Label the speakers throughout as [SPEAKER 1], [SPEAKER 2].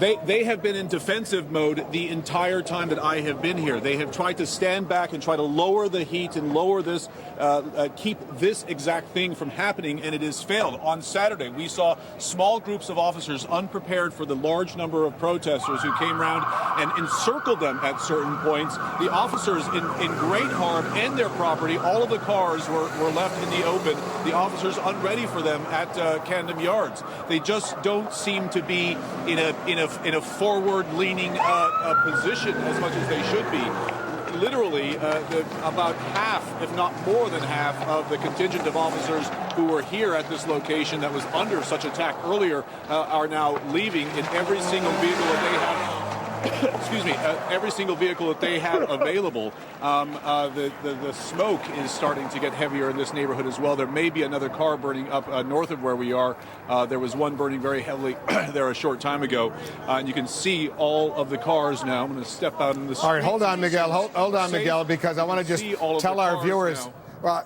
[SPEAKER 1] They have been in defensive mode the entire time that I have been here. They have tried to stand back and try to lower the heat and lower this, keep this exact thing from happening, and it has failed. On Saturday, we saw small groups of officers unprepared for the large number of protesters who came around and encircled them at certain points. The officers in great harm and their property. All of the cars were left in the open. The officers unready for them at Camden Yards. They just don't seem to be in a forward-leaning position as much as they should be. Literally, about half, if not more than half, of the contingent of officers who were here at this location that was under such attack earlier are now leaving in every single vehicle that they have. Excuse me, every single vehicle that they have available. The smoke is starting to get heavier in this neighborhood as well. There may be another car burning up north of where we are. There was one burning very heavily there a short time ago. And you can see all of the cars now. I'm going to step out in the street.
[SPEAKER 2] All right, hold on, Miguel. Hold on, Miguel, because I want to just tell our viewers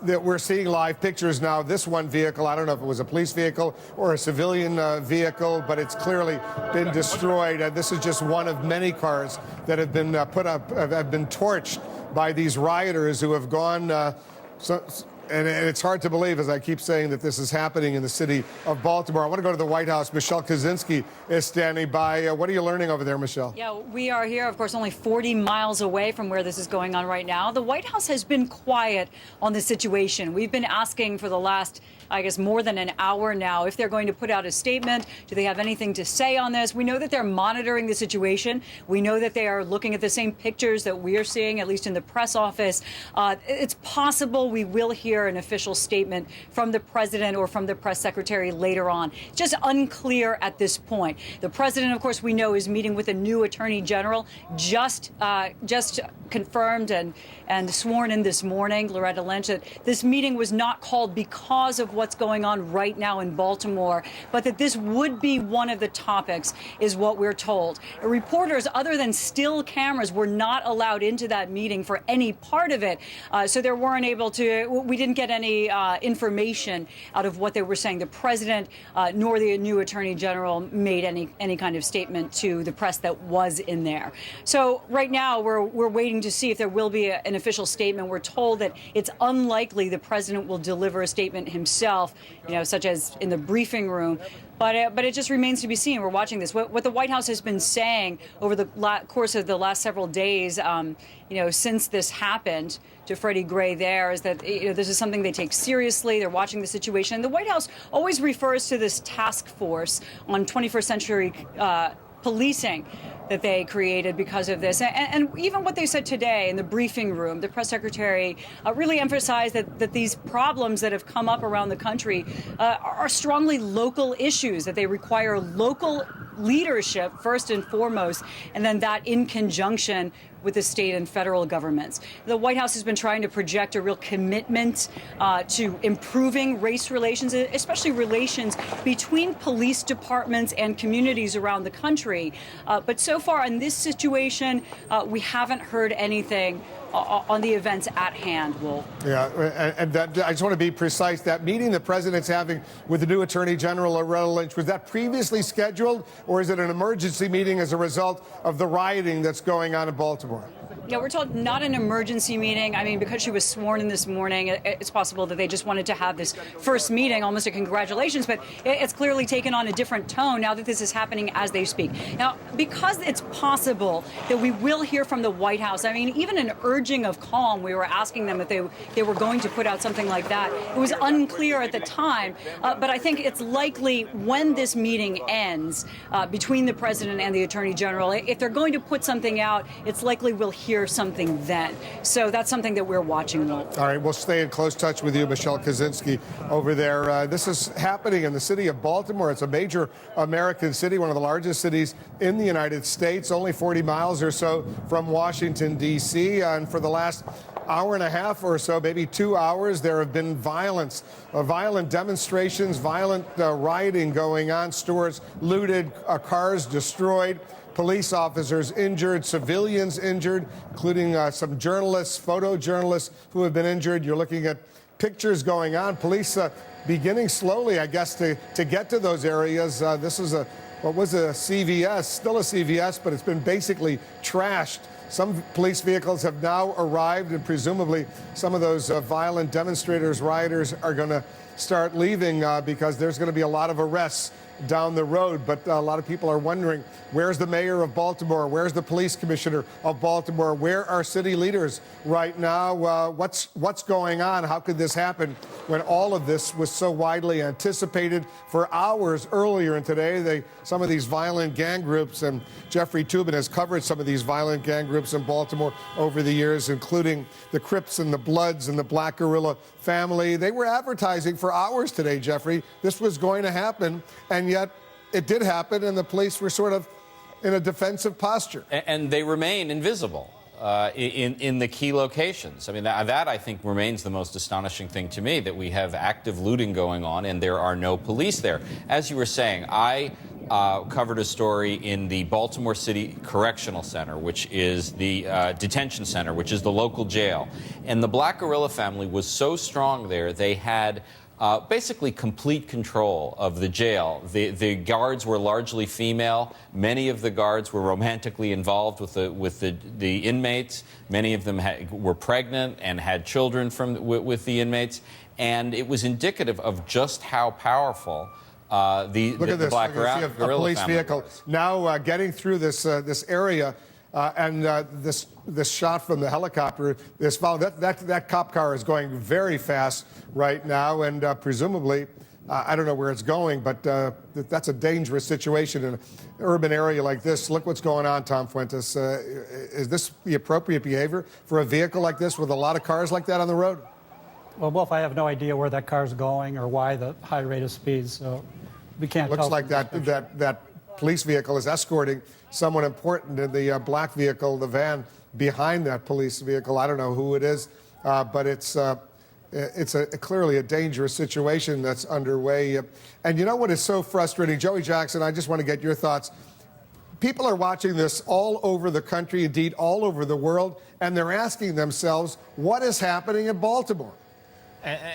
[SPEAKER 2] that we're seeing live pictures now. This one vehicle, I don't know if it was a police vehicle or a civilian vehicle, but it's clearly been destroyed. This is just one of many cars that have been put up, have been torched by these rioters who have gone. And it's hard to believe, as I keep saying, that this is happening in the city of Baltimore. I want to go to the White House. Michelle Kaczynski is standing by. What are you learning over there, Michelle?
[SPEAKER 3] Yeah, we are here, of course, only 40 miles away from where this is going on right now. The White House has been quiet on the situation. We've been asking for the last, I guess, more than an hour now if they're going to put out a statement. Do they have anything to say on this? We know that they're monitoring the situation. We know that they are looking at the same pictures that we are seeing, at least in the press office. It's possible we will hear an official statement from the president or from the press secretary later on. Just unclear at this point. The president, of course, we know is meeting with a new attorney general, just confirmed and sworn in this morning, Loretta Lynch, that this meeting was not called because of what's going on right now in Baltimore, but that this would be one of the topics, is what we're told. Reporters, other than still cameras, were not allowed into that meeting for any part of it, so they weren't able to. We didn't get any information out of what they were saying. The president nor the new attorney general made any kind of statement to the press that was in there. So right now we're waiting to see if there will be an official statement. We're told that it's unlikely the president will deliver a statement himself, such as in the briefing room. But it just remains to be seen. We're watching this. What the White House has been saying over the course of the last several days, since this happened to Freddie Gray there, is that this is something they take seriously. They're watching the situation. The White House always refers to this task force on 21st century policing that they created because of this. And even what they said today in the briefing room, the press secretary really emphasized that these problems that have come up around the country are strongly local issues, that they require local leadership first and foremost, and then that in conjunction with the state and federal governments. The White House has been trying to project a real commitment to improving race relations, especially relations between police departments and communities around the country. But so far in this situation, we haven't heard anything on the events at hand, Wolf.
[SPEAKER 2] Yeah, and I just want to be precise. That meeting the president's having with the new Attorney General, Loretta Lynch, was that previously scheduled, or is it an emergency meeting as a result of the rioting that's going on in Baltimore?
[SPEAKER 3] Yeah, we're told not an emergency meeting. I mean, because she was sworn in this morning, it's possible that they just wanted to have this first meeting, almost a congratulations, but it's clearly taken on a different tone now that this is happening as they speak. Now, because it's possible that we will hear from the White House, I mean, even an urging of calm, we were asking them if they were going to put out something like that. It was unclear at the time, but I think it's likely when this meeting ends between the president and the attorney general, if they're going to put something out, it's likely we'll hear something then. So that's something that we're watching. All
[SPEAKER 2] right, we'll stay in close touch with you, Michelle Kaczynski, over there. This is happening in the city of Baltimore. It's a major American city, one of the largest cities in the United States, only 40 miles or so from Washington, D.C. And for the last hour and a half or so, maybe 2 hours, there have been violent demonstrations, violent rioting going on, stores looted, cars destroyed. Police officers injured, civilians injured, including some journalists, photojournalists who have been injured. You're looking at pictures going on. Police beginning slowly, I guess, to get to those areas. This is what was a CVS, still a CVS, but it's been basically trashed. Some police vehicles have now arrived, and presumably some of those violent demonstrators, rioters, are going to start leaving because there's going to be a lot of arrests down the road. But a lot of people are wondering, where's the mayor of Baltimore? Where's the police commissioner of Baltimore? Where are city leaders right now? What's going on? How could this happen when all of this was so widely anticipated for hours earlier? And today, some of these violent gang groups, and Jeffrey Toobin has covered some of these violent gang groups in Baltimore over the years, including the Crips and the Bloods and the Black Guerrilla family. They were advertising for hours today, Jeffrey. This was going to happen, and yet it did happen, and the police were sort of in a defensive posture.
[SPEAKER 4] And they remain invisible in the key locations. I mean, that I think remains the most astonishing thing to me, that we have active looting going on and there are no police there. As you were saying, I covered a story in the Baltimore City Correctional Center, which is the detention center, which is the local jail. And the Black Guerrilla family was so strong there, they had basically complete control of the jail. The guards were largely female. Many of the guards were romantically involved with the inmates. Many of them were pregnant and had children with the inmates. And it was indicative of just how powerful the Black Guerrilla
[SPEAKER 2] a police vehicle
[SPEAKER 4] was.
[SPEAKER 2] now getting through this area. This shot from the helicopter, that cop car is going very fast right now, and presumably, I don't know where it's going, but that's a dangerous situation in an urban area like this. Look what's going on, Tom Fuentes. Is this the appropriate behavior for a vehicle like this with a lot of cars like that on the road?
[SPEAKER 5] Well, Wolf, I have no idea where that car's going or why the high rate of speed, so we can't tell.
[SPEAKER 2] Looks like that police vehicle is escorting someone important in the black vehicle, the van behind that police vehicle. I don't know who it is, but it's clearly a dangerous situation that's underway. And you know what is so frustrating? Joey Jackson, I just want to get your thoughts. People are watching this all over the country, indeed all over the world, and they're asking themselves, what is happening in Baltimore?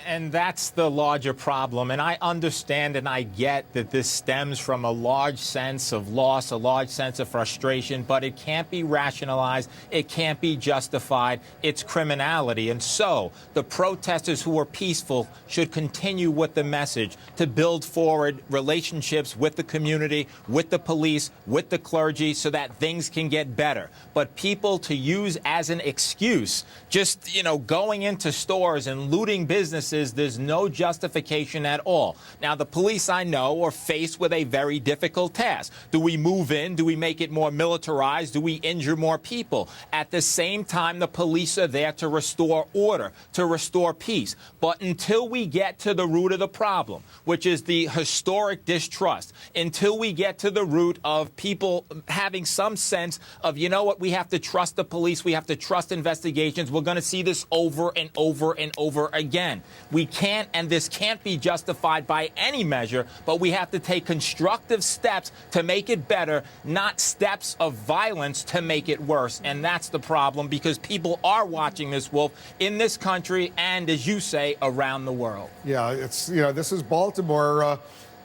[SPEAKER 6] And that's the larger problem. And I understand and I get that this stems from a large sense of loss, a large sense of frustration, but it can't be rationalized. It can't be justified. It's criminality. And so the protesters who are peaceful should continue with the message to build forward relationships with the community, with the police, with the clergy, so that things can get better. But people to use as an excuse, just, going into stores and looting businesses, there's no justification at all. Now, the police, I know, are faced with a very difficult task. Do we move in? Do we make it more militarized? Do we injure more people? At the same time, the police are there to restore order, to restore peace. But until we get to the root of the problem, which is the historic distrust, until we get to the root of people having some sense of, we have to trust the police, we have to trust investigations, we're going to see this over and over and over again. We can't, and this can't be justified by any measure, but we have to take constructive steps to make it better, not steps of violence to make it worse. And that's the problem, because people are watching this, Wolf, in this country and, as you say, around the world.
[SPEAKER 2] Yeah, this is Baltimore.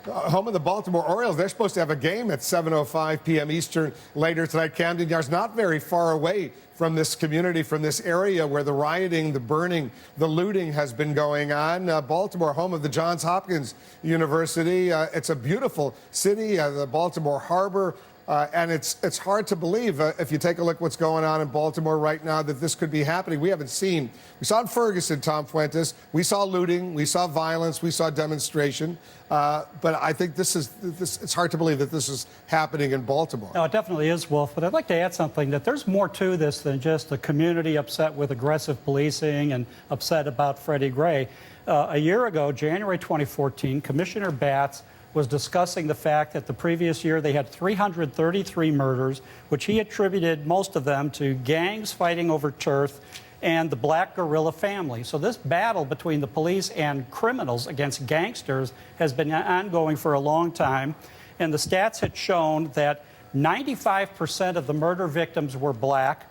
[SPEAKER 2] Home of the Baltimore Orioles. They're supposed to have a game at 7:05 p.m. Eastern later tonight. Camden Yards, not very far away from this community, from this area where the rioting, the burning, the looting has been going on. Baltimore, home of the Johns Hopkins University. It's a beautiful city, the Baltimore Harbor. And it's hard to believe, if you take a look what's going on in Baltimore right now, that this could be happening. We saw in Ferguson, Tom Fuentes, we saw looting, we saw violence, we saw demonstration. But I think it's hard to believe that this is happening in Baltimore.
[SPEAKER 5] No, it definitely is, Wolf. But I'd like to add something, that there's more to this than just the community upset with aggressive policing and upset about Freddie Gray. A year ago, January 2014, Commissioner Batts was discussing the fact that the previous year they had 333 murders, which he attributed most of them to gangs fighting over turf and the Black Guerrilla family. So this battle between the police and criminals against gangsters has been ongoing for a long time. And the stats had shown that 95% of the murder victims were black,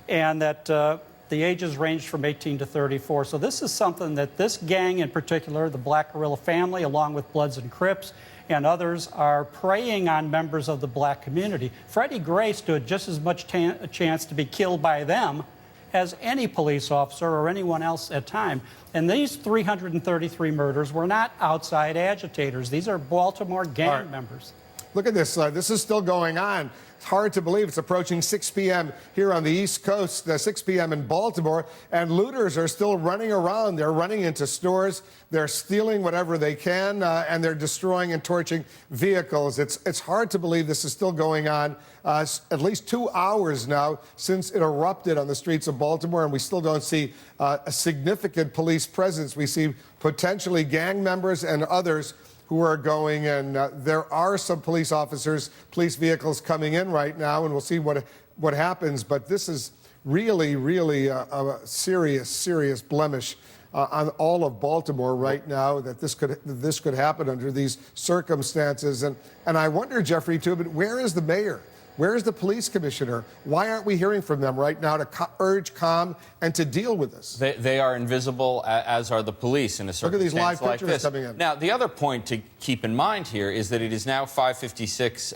[SPEAKER 5] and that the ages ranged from 18 to 34. So this is something that this gang in particular, the Black Guerrilla family, along with Bloods and Crips, and others are preying on members of the black community. Freddie Gray stood just as much a chance to be killed by them as any police officer or anyone else at time. And these 333 murders were not outside agitators. These are Baltimore gang members.
[SPEAKER 2] Look at this. This is still going on. It's hard to believe it's approaching 6 p.m. here on the East Coast, 6 p.m. in Baltimore, and looters are still running around. They're running into stores. They're stealing whatever they can, and they're destroying and torching vehicles. It's hard to believe this is still going on. At least 2 hours now since it erupted on the streets of Baltimore, and we still don't see a significant police presence. We see potentially gang members and others who are going, and there are some police officers, police vehicles coming in right now, and we'll see what happens. But this is really, really a serious blemish on all of Baltimore right now, that this could happen under these circumstances. And I wonder, Jeffrey Toobin, where is the mayor? Where is the police commissioner? Why aren't we hearing from them right now to urge calm and to deal with this?
[SPEAKER 4] They are invisible, as are the police in a circumstance like this.
[SPEAKER 2] Look at these live pictures coming in.
[SPEAKER 4] Now, the other point to keep in mind here is that it is now 5:56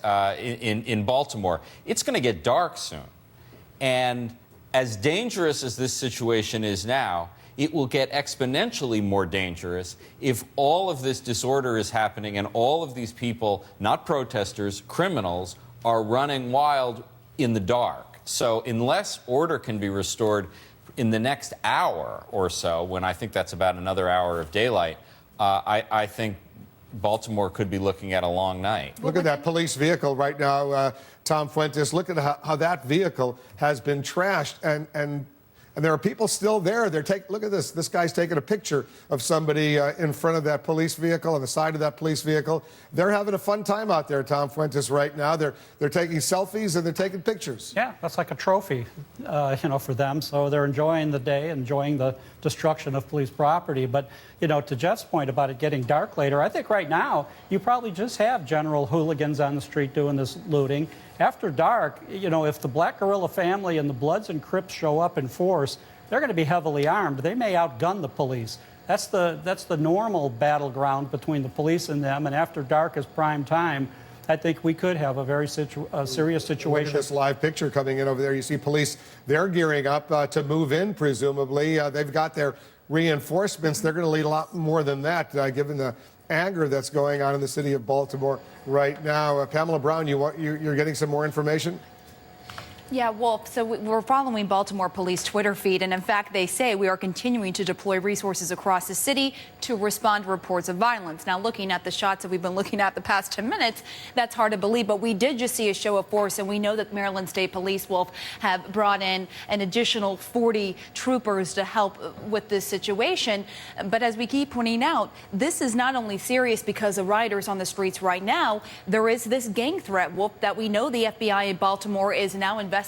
[SPEAKER 4] in Baltimore. It's going to get dark soon. And as dangerous as this situation is now, it will get exponentially more dangerous if all of this disorder is happening and all of these people, not protesters, criminals, are running wild in the dark. So unless order can be restored in the next hour or so, when I think that's about another hour of daylight, I think Baltimore could be looking at a long night.
[SPEAKER 2] Look at that police vehicle right now, Tom Fuentes. Look at how that vehicle has been trashed, and there are people still there. Look at this. This guy's taking a picture of somebody in front of that police vehicle, on the side of that police vehicle. They're having a fun time out there, Tom Fuentes, right now. They're taking selfies and they're taking pictures.
[SPEAKER 5] Yeah, that's like a trophy, for them. So they're enjoying the day, enjoying the destruction of police property. But, to Jeff's point about it getting dark later, I think right now you probably just have general hooligans on the street doing this looting. After dark, if the Black Guerrilla family and the Bloods and Crips show up in force, they're going to be heavily armed. They may outgun the police. That's the normal battleground between the police and them. And after dark is prime time, I think we could have a very serious situation.
[SPEAKER 2] Look at this live picture coming in over there. You see police, they're gearing up to move in, presumably. They've got their reinforcements. They're going to lead a lot more than that, given the anger that's going on in the city of Baltimore right now. Pamela Brown, you're getting some more information?
[SPEAKER 7] Yeah, Wolf, so we're following Baltimore Police Twitter feed, and in fact, they say we are continuing to deploy resources across the city to respond to reports of violence. Now, looking at the shots that we've been looking at the past 10 minutes, that's hard to believe, but we did just see a show of force, and we know that Maryland State Police, Wolf, have brought in an additional 40 troopers to help with this situation. But as we keep pointing out, this is not only serious because of rioters on the streets right now, there is this gang threat, Wolf, that we know the FBI in Baltimore is now investigating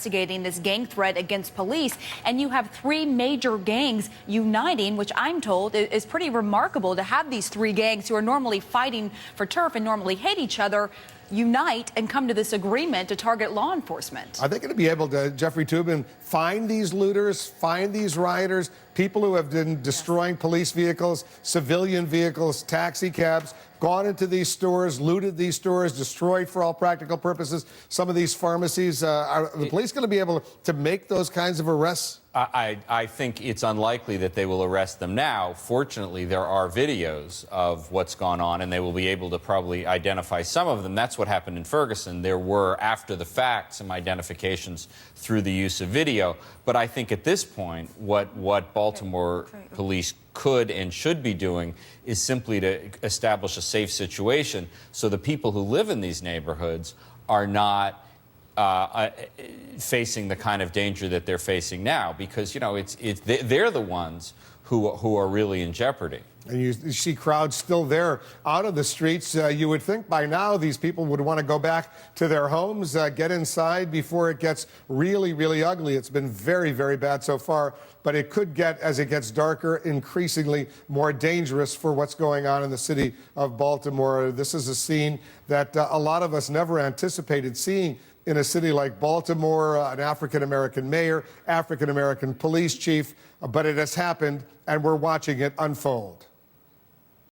[SPEAKER 7] this gang threat against police, and you have three major gangs uniting, which I'm told is pretty remarkable to have these three gangs who are normally fighting for turf and normally hate each other unite and come to this agreement to target law enforcement.
[SPEAKER 2] Are they going to be able to, Jeffrey Toobin, find these looters, find these rioters, people who have been destroying police vehicles, civilian vehicles, taxi cabs, gone into these stores, looted these stores, destroyed for all practical purposes some of these pharmacies? Are the police going to be able to make those kinds of arrests?
[SPEAKER 4] I think it's unlikely that they will arrest them now. Fortunately, there are videos of what's gone on, and they will be able to probably identify some of them. That's what happened in Ferguson. There were, after the fact, some identifications through the use of video. But I think at this point, what Baltimore police could and should be doing is simply to establish a safe situation so the people who live in these neighborhoods are not facing the kind of danger that they're facing now, because they're the ones who are really in jeopardy.
[SPEAKER 2] And you see crowds still there out of the streets. You would think by now these people would want to go back to their homes, get inside before it gets really, really ugly. It's been very, very bad so far, but it could get, as it gets darker, increasingly more dangerous for what's going on in the city of Baltimore. This is a scene that a lot of us never anticipated seeing in a city like Baltimore, an African-American mayor, African-American police chief, but it has happened, and we're watching it unfold.